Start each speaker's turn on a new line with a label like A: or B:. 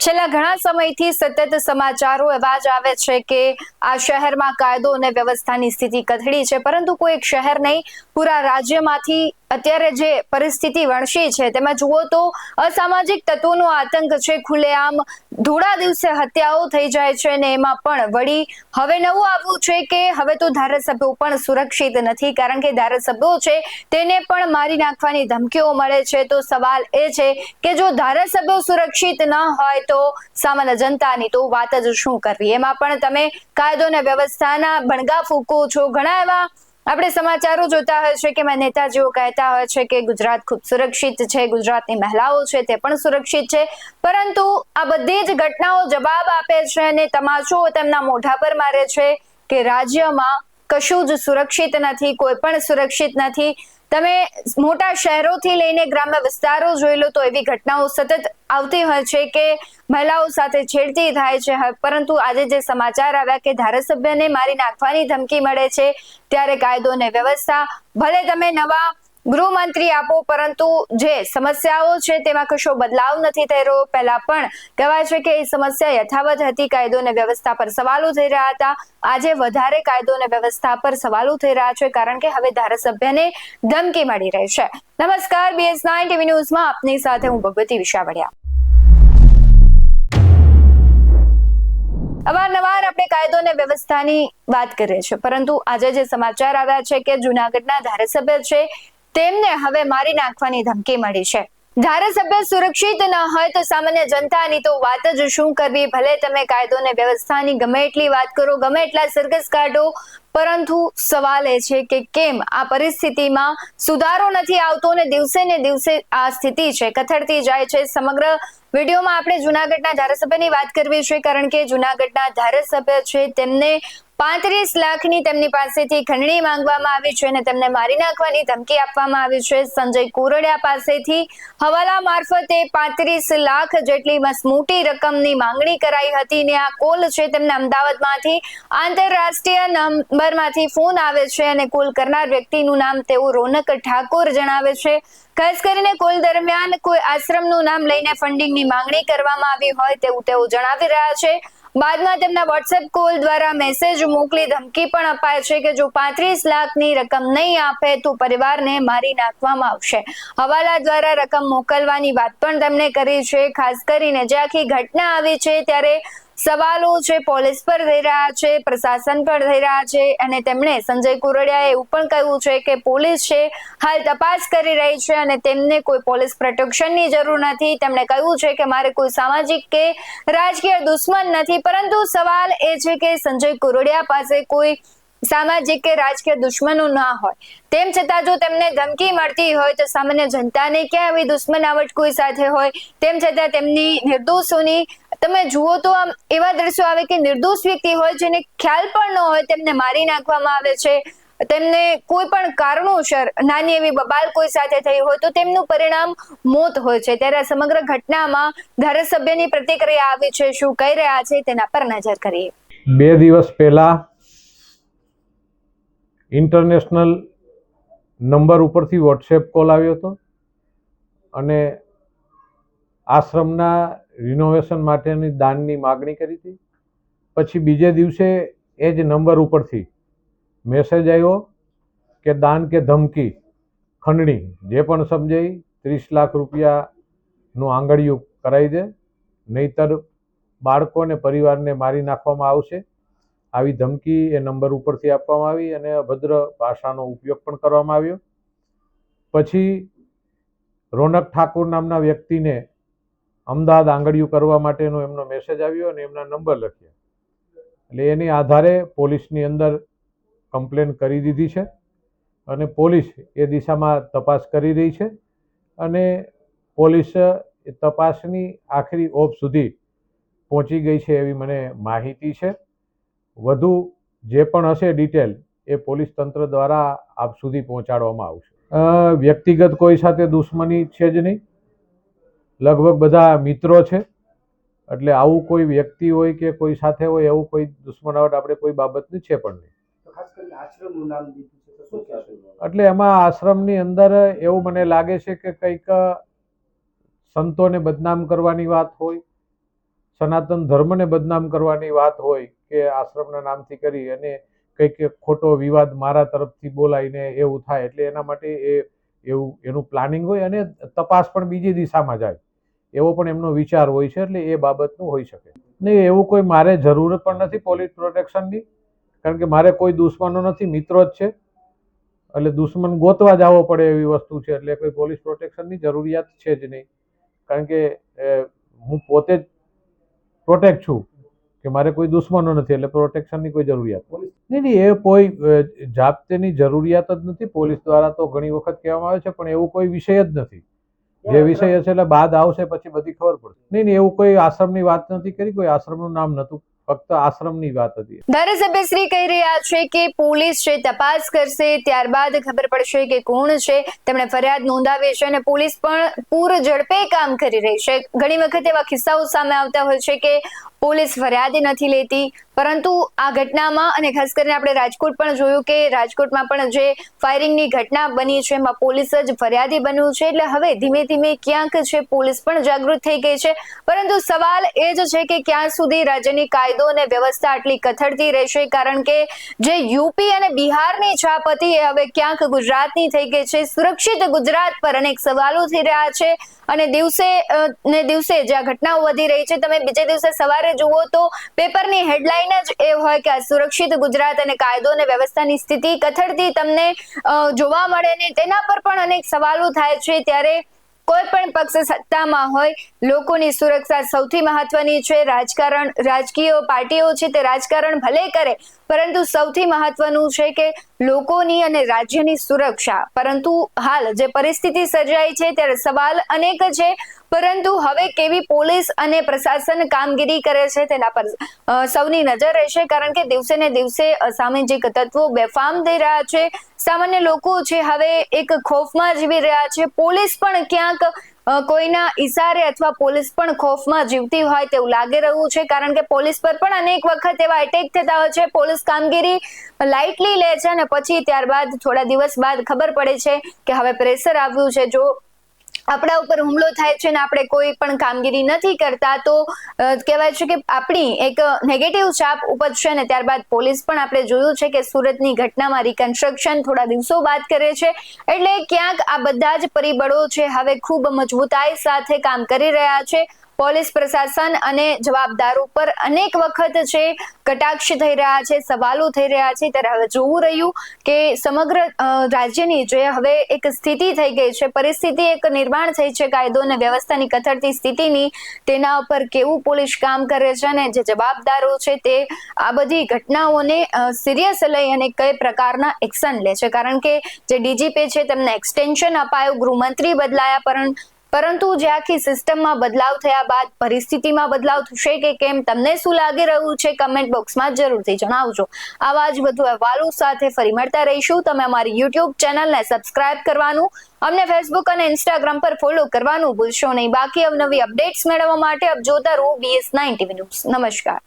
A: છેલ્લા ઘણા સમયથી સતત સમાચારો એવા જ આવે છે કે આ શહેરમાં કાયદો અને વ્યવસ્થાની સ્થિતિ કથળી છે, પરંતુ કોઈ એક શહેર નહીં, પૂરા રાજ્યમાંથી અત્યારે જે પરિસ્થિતિ વણસી છે તેમાં જુઓ તો અસામાજિક તત્વોનો આતંક છે. ખુલ્લેઆમ ધોળા દિવસે હત્યાઓ થઈ જાય છે અને એમાં પણ વળી હવે નવું આવવું છે કે હવે તો ધારાસભ્યો પણ સુરક્ષિત નથી, કારણ કે ધારાસભ્યો છે તેને પણ મારી નાખવાની ધમકીઓ મળે છે. તો સવાલ એ છે કે જો ધારાસભ્યો સુરક્ષિત ન હોય તો સામાન્ય જનતાની તો વાત જ શું કરવી. એમાં પણ તમે કાયદો અને વ્યવસ્થાના બણગા ફૂંકો છો. ઘણા એવા આપણે સમાચારો જોતા હોય છે કે નેતાજીઓ કહેતા હોય છે કે ગુજરાત ખૂબ સુરક્ષિત છે, ગુજરાતની મહિલાઓ છે તે પણ સુરક્ષિત છે, પરંતુ આ બધી જ ઘટનાઓ જવાબ આપે છે અને તમાચો તેમના મોઢા પર મારે છે કે રાજ્યમાં કશું જ સુરક્ષિત નથી, કોઈ પણ સુરક્ષિત નથી. તમે મોટા શહેરોથી લઈને ગ્રામ્ય વિસ્તારો જોઈ લો તો એવી ઘટનાઓ સતત આવતી હોય છે કે મહિલાઓ સાથે છેડતી થાય છે, પરંતુ આજે જે સમાચાર આવ્યા કે ધારાસભ્યને મારી નાખવાની ધમકી મળે છે, ત્યારે કાયદો અને વ્યવસ્થા ભલે તમે નવા ગૃહમંત્રી આપો, પરંતુ જે સમસ્યાઓ છે તેમાં કશો બદલાવ નથી થઈ રહ્યો. પહેલા પણ કહેવાય છે કે એ સમસ્યા યથાવત હતી, કાયદો અને વ્યવસ્થા પર સવાલો થઈ રહ્યા હતા. આજે વધારે કાયદો અને વ્યવસ્થા પર સવાલો થઈ રહ્યા છે, કારણ કે હવે ધારાસભ્યને ધમકી મળી રહી છે. નમસ્કાર, BS9 TV ન્યૂઝમાં આપની સાથે હું ભગવતી વિશાવડિયા. અવારનવાર આપણે કાયદો અને વ્યવસ્થાની વાત કરીએ છીએ, પરંતુ આજે જે સમાચાર આવ્યા છે કે જૂનાગઢના ધારાસભ્ય છે તેમને હવે મારી નાખવાની ધમકી મળી છે. ધારાસભ્ય સુરક્ષિત ન હોય તો સામાન્ય જનતાની તો વાત જ શું કરવી. ભલે તમે કાયદો અને વ્યવસ્થાની ગમે એટલી વાત કરો, ગમે એટલા સરઘસ કાઢો, પરંતુ સવાલ એ છે કે કેમ આ પરિસ્થિતિમાં સુધારો નથી આવતો અને દિવસે ને દિવસે આ સ્થિતિ છે કથળતી જાય છે. સમગ્ર વિડીયોમાં આપણે જૂનાગઢના ધારાસભ્યની વાત કરવી છે, કારણ કે જૂનાગઢના ધારાસભ્ય છે તેમને 35 લાખની તેમની પાસેથી ખંડણી માંગવામાં આવી છે અને તેમને મારી નાખવાની ધમકી આપવામાં આવી છે. સંજય કુરડિયા પાસેથી હવાલા મારફતે 35 લાખ જેટલી મોટી રકમની માંગણી કરાઈ હતી ને આ કોલ છે તેમને અમદાવાદમાંથી આંતરરાષ્ટ્રીય નંબરમાંથી ફોન આવે છે અને કોલ કરનાર વ્યક્તિનું નામ તેઓ રોનક ઠાકોર જણાવે છે. ખાસ કરીને કોલ દરમિયાન કોઈ આશ્રમનું નામ લઈને ફંડિંગની માંગણી કરવામાં આવી હોય તેવું તેઓ જણાવી રહ્યા છે. બાદમાં તેમના વોટ્સએપ કોલ દ્વારા મેસેજ મોકલી ધમકી પણ અપાય છે કે જો 35 લાખની રકમ નહીં આપે તો પરિવારને મારી નાખવામાં આવશે. હવાલા દ્વારા રકમ મોકલવાની વાત પણ તેમણે કરી છે. ખાસ કરીને જે આખી ઘટના આવી છે ત્યારે સવાલો છે પોલીસ પર થઈ રહ્યા છે, પ્રશાસન પર થઈ રહ્યા છે અને તેમણે સંજય કુરડિયાએ એવું પણ કહ્યું છે કે પોલીસ છે હાલ તપાસ કરી રહી છે અને તેમને કોઈ પોલીસ પ્રોટેક્શનની જરૂર નથી. તેમણે કહ્યું છે કે મારે કોઈ સામાજિક કે રાજકીય દુશ્મન નથી, પરંતુ સવાલ એ છે કે સંજય કુરડિયા પાસે કોઈ સામાજિક કે રાજકીય દુશ્મનો ના હોય, તેમ છતાં જો તેમને ધમકી મળતી હોય તો સામાન્ય જનતાને ક્યાં આવી દુશ્મનાવટ કોઈ સાથે હોય, તેમ છતાં તેમની નિર્દોષોની તમે જુઓ તો આમ એવા દ્રશ્યો આવે કે નિર્દોષ વ્યક્તિ હોય જેને ખ્યાલ પણ ન હોય તેમને મારી નાખવામાં આવે છે. તેમને કોઈ પણ કારણોસર નાની એવી બબાલ કોઈ સાથે થઈ હોય તો તેમનું પરિણામ મોત હોય છે. ત્યારે સમગ્ર ઘટનામાં ધારાસભ્યની પ્રતિક્રિયા આવી છે, શું કહી રહ્યા છે તેના પર નજર કરીએ.
B: 2 દિવસ પહેલા ઇન્ટરનેશનલ નંબર ઉપરથી વોટ્સએપ કોલ આવ્યો હતો અને આશ્રમના રિનોવેશન માટેની દાનની માગણી કરી હતી. પછી બીજે દિવસે એ જ નંબર ઉપરથી મેસેજ આવ્યો કે દાન કે ધમકી ખંડણી જે પણ સમજાઈ 30 લાખ રૂપિયાનું આંગળીયું કરાવી દે, નહીતર બાળકો અને પરિવારને મારી નાખવામાં આવશે. આવી ધમકી એ નંબર ઉપરથી આપવામાં આવી અને અભદ્ર ભાષાનો ઉપયોગ પણ કરવામાં આવ્યો. પછી રોનક ઠાકોર નામના વ્યક્તિને અમદાવાદ આંગળીયું કરવા માટેનો એમનો મેસેજ આવ્યો અને એમના નંબર લખ્યા. એટલે એની આધારે પોલીસની અંદર કમ્પ્લેન કરી દીધી છે અને પોલીસ એ દિશામાં તપાસ કરી રહી છે અને પોલીસ એ તપાસની આખરી ઓપ સુધી પહોંચી ગઈ છે એવી મને માહિતી છે. વધુ જે પણ હશે ડિટેલ એ પોલીસ તંત્ર દ્વારા આપ સુધી પહોંચાડવામાં આવશે. વ્યક્તિગત કોઈ સાથે દુશ્મની છે જ નહીં, લગભગ બધા મિત્રો છે. એટલે આવું કોઈ વ્યક્તિ હોય કે કોઈ સાથે હોય એવું કોઈ દુશ્મનાવટ આપણે કોઈ બાબતની છે પણ નહીં. એટલે એમાં આશ્રમની અંદર એવું મને લાગે છે કે કંઈક સંતોને બદનામ કરવાની વાત હોય સનાતન ધર્મને બદનામ કરવાની વાત હોય કે આશ્રમના નામથી કરી અને કંઈક ખોટો વિવાદ મારા તરફથી બોલાઈને એવું થાય, એટલે એના માટે એનું પ્લાનિંગ હોય અને તપાસ પણ બીજી દિશામાં જાય એવો પણ એમનો વિચાર હોય છે. એટલે એ બાબતનું હોઈ શકે નહીં. એવું કોઈ મારે જરૂર પણ નથી પોલીસ પ્રોટેક્શનની, કારણ કે મારે કોઈ દુશ્મનો નથી, મિત્રો જ છે. એટલે દુશ્મન ગોતવા જવો પડે એવી વસ્તુ છે. એટલે કોઈ પોલીસ પ્રોટેક્શનની જરૂરિયાત છે જ નહીં, કારણ કે હું પોતે જ પ્રોટેક્ટ છું કે મારે કોઈ દુશ્મનો નથી, એટલે પ્રોટેક્શનની કોઈ જરૂરિયાત નહીં. એ કોઈ જાપ્તેની જરૂરિયાત જ નથી. પોલીસ દ્વારા તો ઘણી વખત કહેવામાં આવે છે, પણ એવું કોઈ વિષય જ નથી. જે વિષય હશે એટલે બાદ આવશે પછી બધી ખબર પડશે. નહીં, એવું કોઈ આશ્રમની વાત નથી કરી, કોઈ આશ્રમનું નામ નતું, ફક્ત આશ્રમની વાત હતી.
A: ધારાસભ્ય શ્રી કહી રહ્યા છે કે પોલીસ છે તપાસ કરશે, ત્યારબાદ ખબર પડશે કે કોણ છે. તેમણે ફરિયાદ નોંધાવી છે અને પોલીસ પણ પૂર ઝડપે કામ કરી રહી છે. ઘણી વખત એવા કિસ્સાઓ સામે આવતા હોય છે કે પોલીસ ફરિયાદ નથી લેતી, પરંતુ આ ઘટનામાં અને ખાસ કરીને આપણે રાજકોટ પણ જોયું કે રાજકોટમાં પણ જે ફાયરિંગની ઘટના બની છે એમાં પોલીસ જ ફરિયાદી બન્યું છે. એટલે હવે ધીમે ધીમે ક્યાંક છે પોલીસ પણ જાગૃત થઈ ગઈ છે, પરંતુ સવાલ એ જ છે કે ક્યાં સુધી રાજ્યની કાયદો અને વ્યવસ્થા આટલી કથળતી રહેશે, કારણ કે જે યુપી અને બિહારની છાપ હતી એ હવે ક્યાંક ગુજરાતની થઈ ગઈ છે. સુરક્ષિત ગુજરાત પર અનેક સવાલો થઈ રહ્યા છે અને દિવસે ને દિવસે જે આ ઘટનાઓ વધી રહી છે, તમે બીજે દિવસે સવારે જુઓ તો પેપરની હેડલાઇન જ એ હોય કે સુરક્ષિત ગુજરાત અને કાયદો અને વ્યવસ્થાની સ્થિતિ કથળતી તમને જોવા મળે ને તેના પર પણ અનેક સવાલો થાય છે. ત્યારે કોઈ પણ પક્ષ સત્તામાં હોય, લોકોની સુરક્ષા સૌથી મહત્વની છે. રાજકીય પાર્ટીઓ છે તે રાજકારણ ભલે કરે, પરંતુ સૌથી મહત્વનું છે કે લોકોની અને રાજ્યની સુરક્ષા. પરંતુ હાલ જે પરિસ્થિતિ સર્જાઈ છે ત્યારે સવાલ અનેક છે, પરંતુ હવે કેવી પોલીસ અને પ્રશાસન કામગીરી કરે છે તેના પર સૌની નજર રહેશે, કારણ કે દિવસે ને દિવસે અસામાજિક તત્વો બેફામ થઈ રહ્યા છે. સામાન્ય લોકો છે હવે એક ખોફમાં જીવી રહ્યા છે. પોલીસ પણ ક્યાંક કોઈના ઈશારે અથવા પોલીસ પણ ખોફમાં જીવતી હોય તેવું લાગી રહ્યું છે, કારણ કે પોલીસ પર પણ અનેક વખત એવા એટેક થતા હોય છે. પોલીસ કામગીરી લાઇટલી લે છે અને પછી ત્યારબાદ થોડા દિવસ બાદ ખબર પડે છે કે હવે પ્રેશર આવ્યું છે. જો આપણા ઉપર હુમલો થાય છે ને આપણે કોઈ પણ કામગીરી નથી કરતા તો કહેવાય છે કે આપણી એક નેગેટિવ છાપ ઉપજશે ને ત્યારબાદ પોલીસ પણ આપણે જોયું છે કે સુરતની ઘટનામાં રિકન્સ્ટ્રક્શન થોડા દિવસો બાદ કરે છે. એટલે ક્યાંક આ બધા જ પરિબળો છે હવે ખૂબ મજબૂતાઈ સાથે કામ કરી રહ્યા છે. પોલીસ પ્રશાસન અને જવાબદારો પર અનેક વખત છે કટાક્ષ થઈ રહ્યા છે, સવાલો થઈ રહ્યા છે. ત્યારે હવે જોવું રહ્યું કે સમગ્ર રાજ્યની જે હવે એક સ્થિતિ થઈ ગઈ છે, પરિસ્થિતિ એક નિર્માણ થઈ છે કાયદો અને વ્યવસ્થાની કથળતી સ્થિતિની, તેના ઉપર કેવું પોલીસ કામ કરે છે અને જે જવાબદારો છે તે આ બધી ઘટનાઓને સિરિયસ લઈ અને કઈ પ્રકારના એક્શન લે છે. કારણ કે જે ડીજીપી છે તેમને એક્સટેન્શન અપાયું, ગૃહમંત્રી બદલાયા, પરંતુ જે આખી સિસ્ટમમાં બદલાવ થયા બાદ પરિસ્થિતિમાં બદલાવ થશે કે કેમ, તમને શું લાગી રહ્યું છે કમેન્ટ બોક્સમાં જરૂરથી જણાવજો. આવા જ વધુ અહેવાલો સાથે ફરી મળતા રહીશું. તમે અમારી યુટ્યુબ ચેનલને સબસ્ક્રાઇબ કરવાનું, અમને ફેસબુક અને ઇન્સ્ટાગ્રામ પર ફોલો કરવાનું ભૂલશો નહીં. બાકી અવનવી અપડેટ્સ મેળવવા માટે આપ જોતા રહો BS9 TV ન્યૂઝ. નમસ્કાર.